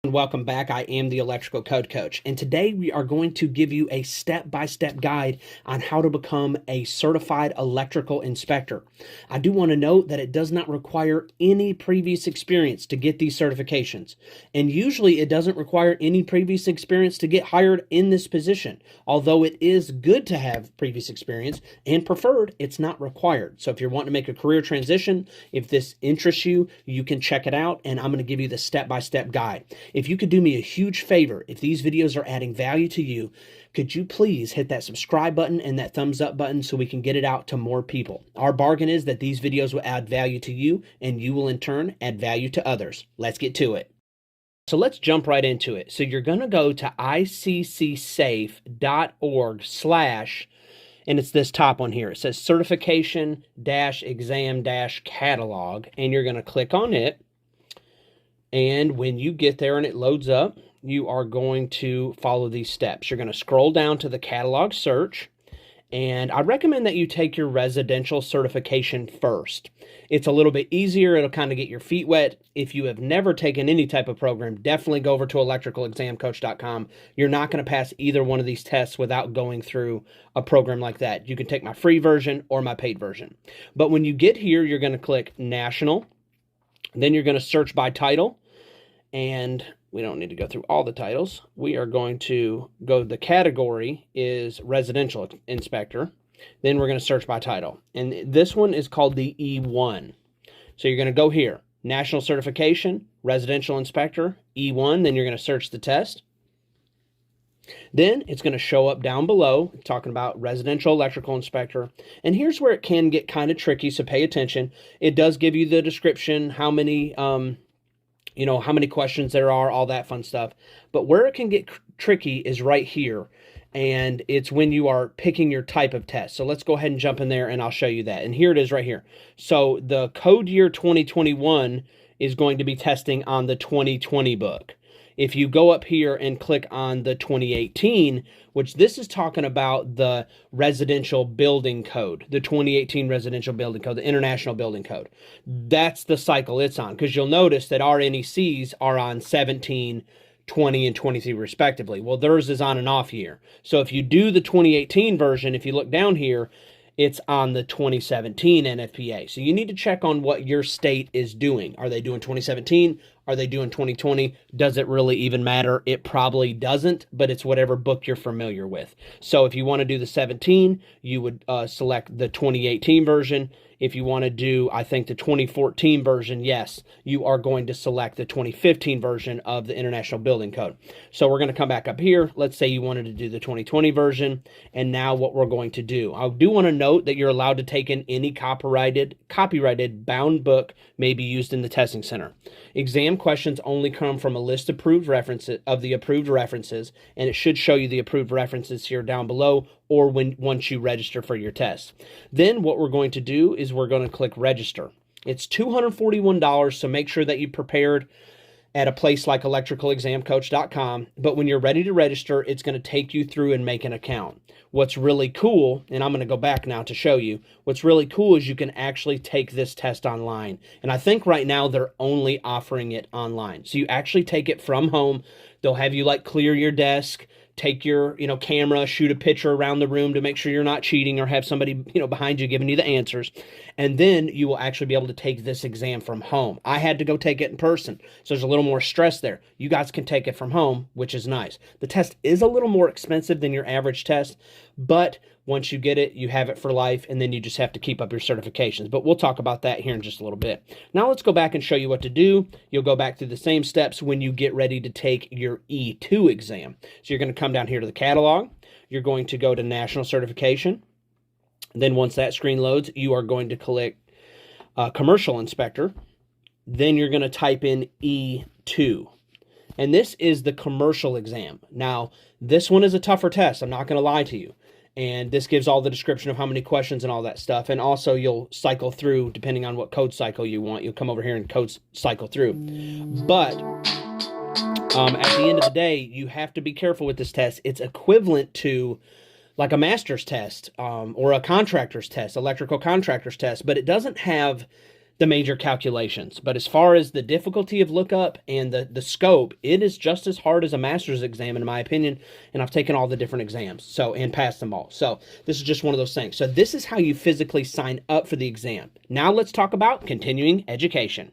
Welcome back. I am the Electrical Code Coach, and today we are going to give you a step-by-step guide on how to become a certified electrical inspector. I do want to note that it does not require any previous experience to get these certifications, and usually it doesn't require any previous experience to get hired in this position. Although it is good to have previous experience and preferred, it's not required. So if you're wanting to make a career transition, if this interests you, you can check it out, and I'm going to give you the step-by-step guide. If you could do me a huge favor, if these videos are adding value to you, could you please hit that subscribe button and that thumbs up button so we can get it out to more people? Our bargain is that these videos will add value to you, and you will in turn add value to others. Let's get to it. So let's jump right into it. So you're going to go to iccsafe.org/ and it's this top one here. It says certification-exam-catalog, and you're going to click on it. And when you get there and it loads up, you are going to follow these steps. You're going to scroll down to the catalog search, and I recommend that you take your residential certification first. It's a little bit easier. It'll kind of get your feet wet. If you have never taken any type of program, definitely go over to electricalexamcoach.com. You're not going to pass either one of these tests without going through a program like that. You can take my free version or my paid version. But when you get here, you're going to click National. Then you're going to search by title, and we don't need to go through all the titles. We are going to go, the category is residential inspector. Then we're going to search by title, and this one is called the E1. So you're going to go here, national certification, residential inspector, E1. Then you're going to search the test. Then it's going to show up down below talking about residential electrical inspector. And here's where it can get kind of tricky, so pay attention. It does give you the description, how many how many questions there are, all that fun stuff. But where it can get tricky is right here. And it's when you are picking your type of test. So let's go ahead and jump in there and I'll show you that. And here it is right here. So the code year 2021 is going to be testing on the 2020 book. If you go up here and click on the 2018, which this is talking about the residential building code, the 2018 residential building code, the international building code. That's the cycle it's on, because you'll notice that our NECs are on 17, 20, and 23 respectively. Well, theirs is on an off year. So if you do the 2018 version, if you look down here, it's on the 2017 NFPA. So you need to check on what your state is doing. Are they doing 2017? Are they doing 2020? Does it really even matter? It probably doesn't, but it's whatever book you're familiar with. So if you want to do the 17, you would select the 2018 version. If you want to do, I think, the 2014 version, yes, you are going to select the 2015 version of the International Building Code. So we're going to come back up here. Let's say you wanted to do the 2020 version. And now what we're going to do, I do want to note that you're allowed to take in any copyrighted bound book may be used in the testing center. Exam questions only come from a list of approved references, and it should show you the approved references here down below, or once you register for your test. Then what we're going to do is we're going to click register. It's $241, so make sure that you prepared at a place like electricalexamcoach.com. But when you're ready to register, it's going to take you through and make an account. What's really cool, and I'm going to go back now to show you, what's really cool is you can actually take this test online. And I think right now they're only offering it online. So you actually take it from home. They'll have you like clear your desk, take your camera, shoot a picture around the room to make sure you're not cheating, or have somebody behind you giving you the answers. And then you will actually be able to take this exam from home. I had to go take it in person, so there's a little more stress there. You guys can take it from home, which is nice. The test is a little more expensive than your average test, but once you get it, you have it for life, and then you just have to keep up your certifications. But we'll talk about that here in just a little bit. Now let's go back and show you what to do. You'll go back through the same steps when you get ready to take your E2 exam. So you're going to come down here to the catalog. You're going to go to National Certification. Then once that screen loads, you are going to click Commercial Inspector. Then you're going to type in E2. And this is the commercial exam. Now, this one is a tougher test. I'm not going to lie to you. And this gives all the description of how many questions and all that stuff. And also you'll cycle through, depending on what code cycle you want. You'll come over here and code cycle through. But at the end of the day, you have to be careful with this test. It's equivalent to like a master's test or a contractor's test, electrical contractor's test, but it doesn't have the major calculations. But as far as the difficulty of lookup and the scope, it is just as hard as a master's exam, in my opinion. And I've taken all the different exams and passed them all. So this is just one of those things. So this is how you physically sign up for the exam. Now let's talk about continuing education.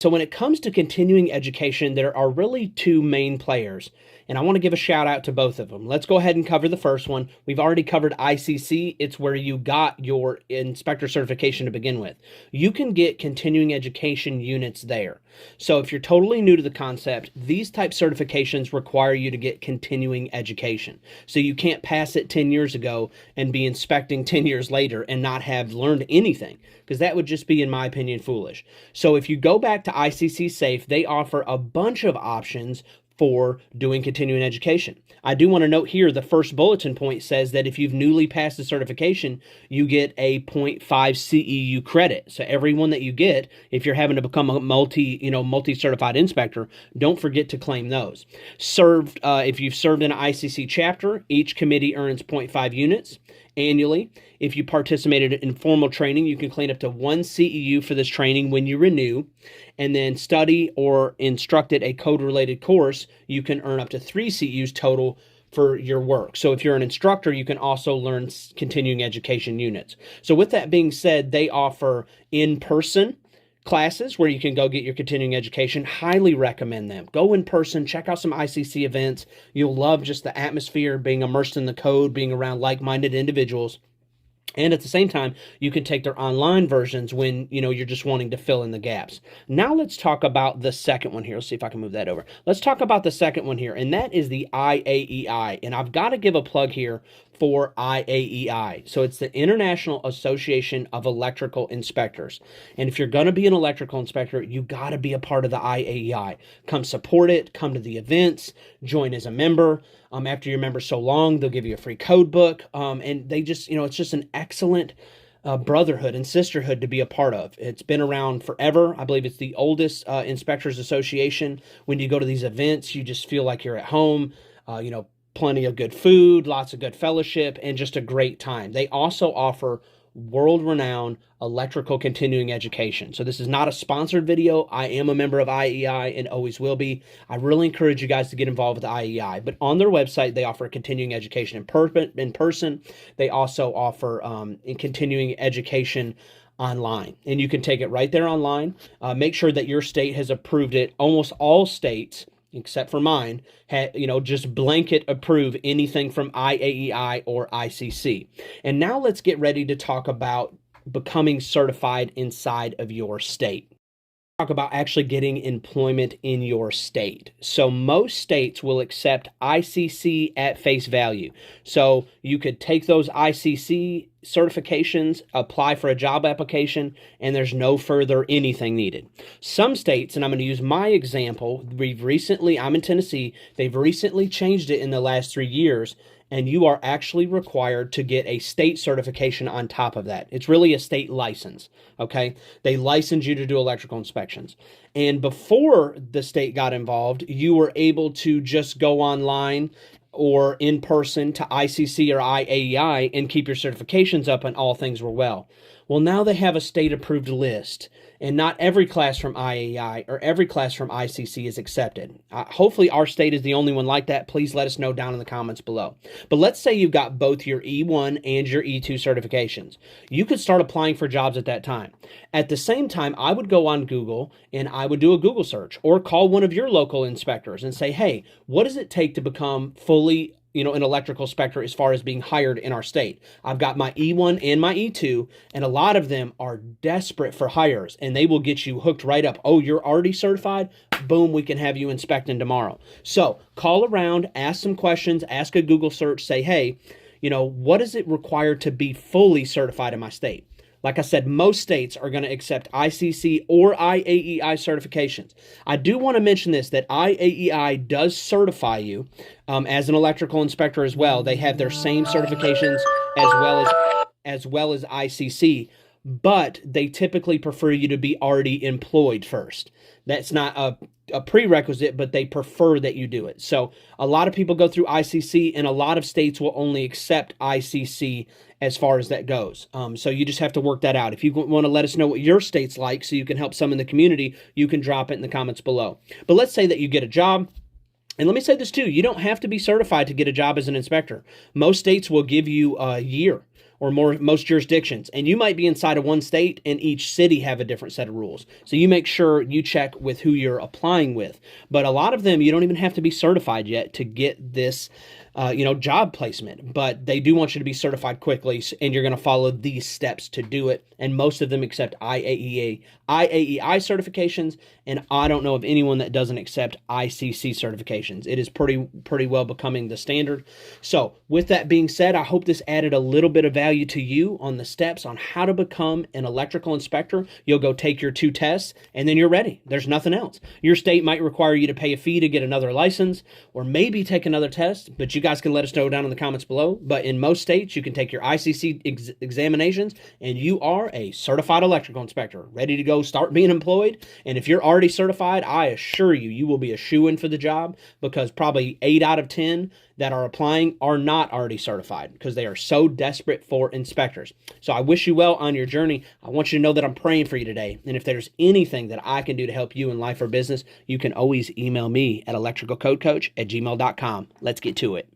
So when it comes to continuing education, there are really two main players, and I want to give a shout out to both of them. Let's go ahead and cover the first one. We've already covered ICC. It's where you got your inspector certification to begin with. You can get continuing education units there. So if you're totally new to the concept, these type certifications require you to get continuing education. So you can't pass it 10 years ago and be inspecting 10 years later and not have learned anything, because that would just be, in my opinion, foolish. So if you go back to ICC Safe, they offer a bunch of options for doing continuing education. I do want to note here, the first bulletin point says that if you've newly passed the certification, you get a 0.5 CEU credit. So every one that you get, if you're having to become a multi-certified inspector, don't forget to claim those. If you've served in an ICC chapter, each committee earns 0.5 units annually. If you participated in formal training, you can claim up to 1 CEU for this training when you renew, and then study or instructed a code-related course, you can earn up to 3 CEUs total for your work. So if you're an instructor, you can also learn continuing education units. So with that being said, they offer in-person classes where you can go get your continuing education. Highly recommend them. Go in person, check out some ICC events. You'll love just the atmosphere, being immersed in the code, being around like-minded individuals. And at the same time, you can take their online versions when, you're just wanting to fill in the gaps. Now let's talk about the second one here. Let's see if I can move that over. Let's talk about the second one here, and that is the IAEI. And I've got to give a plug here for IAEI. So it's the International Association of Electrical Inspectors. And if you're going to be an electrical inspector, you got to be a part of the IAEI. Come support it, come to the events, join as a member. After you're a member so long, they'll give you a free code book. And they just, it's just an excellent brotherhood and sisterhood to be a part of. It's been around forever. I believe it's the oldest inspectors association. When you go to these events, you just feel like you're at home. Plenty of good food, lots of good fellowship, and just a great time. They also offer world-renowned electrical continuing education. So this is not a sponsored video. I am a member of IEI and always will be. I really encourage you guys to get involved with IEI. But on their website, they offer continuing education in person. They also offer continuing education online, and you can take it right there online. Make sure that your state has approved it. Almost all states, except for mine, just blanket approve anything from IAEI or ICC. And now let's get ready to talk about becoming certified inside of your state. Talk about actually getting employment in your state. So most states will accept ICC at face value. So you could take those ICC certifications, apply for a job application, and there's no further anything needed. Some states, and I'm going to use my example, I'm in Tennessee, they've recently changed it in the last 3 years, and you are actually required to get a state certification on top of that. It's really a state license, okay? They license you to do electrical inspections. And before the state got involved, you were able to just go online or in person to ICC or IAEI and keep your certifications up and all things were well. Well, now they have a state-approved list, and not every class from IAEI or every class from ICC is accepted. Hopefully, our state is the only one like that. Please let us know down in the comments below. But let's say you've got both your E1 and your E2 certifications. You could start applying for jobs at that time. At the same time, I would go on Google and I would do a Google search or call one of your local inspectors and say, hey, what does it take to become fully an electrical inspector as far as being hired in our state? I've got my E1 and my E2, and a lot of them are desperate for hires, and they will get you hooked right up. Oh, you're already certified? Boom, we can have you inspecting tomorrow. So call around, ask some questions, ask a Google search, say, hey, what is it required to be fully certified in my state? Like I said, most states are going to accept ICC or IAEI certifications. I do want to mention this, that IAEI does certify you as an electrical inspector as well. They have their same certifications as well as ICC. but they typically prefer you to be already employed first. That's not a prerequisite, but they prefer that you do it. So a lot of people go through ICC, and a lot of states will only accept ICC as far as that goes. So you just have to work that out. If you want to let us know what your state's like so you can help some in the community, you can drop it in the comments below. But let's say that you get a job. And let me say this too, you don't have to be certified to get a job as an inspector. Most states will give you a year or more, most jurisdictions, and you might be inside of one state and each city have a different set of rules. So you make sure you check with who you're applying with. But a lot of them, you don't even have to be certified yet to get this job placement, but they do want you to be certified quickly, and you're going to follow these steps to do it. And most of them accept IAEI certifications, and I don't know of anyone that doesn't accept ICC certifications. It is pretty well becoming the standard. So with that being said, I hope this added a little bit of value to you on the steps on how to become an electrical inspector. You'll go take your 2 tests, and then you're ready. There's nothing else. Your state might require you to pay a fee to get another license, or maybe take another test, but you guys can let us know down in the comments below. But in most states, you can take your ICC examinations, and you are a certified electrical inspector, ready to go start being employed. And if you're already certified, I assure you, you will be a shoo-in for the job, because probably 8 out of 10 that are applying are not already certified because they are so desperate for inspectors. So I wish you well on your journey. I want you to know that I'm praying for you today. And if there's anything that I can do to help you in life or business, you can always email me at electricalcodecoach@gmail.com. Let's get to it.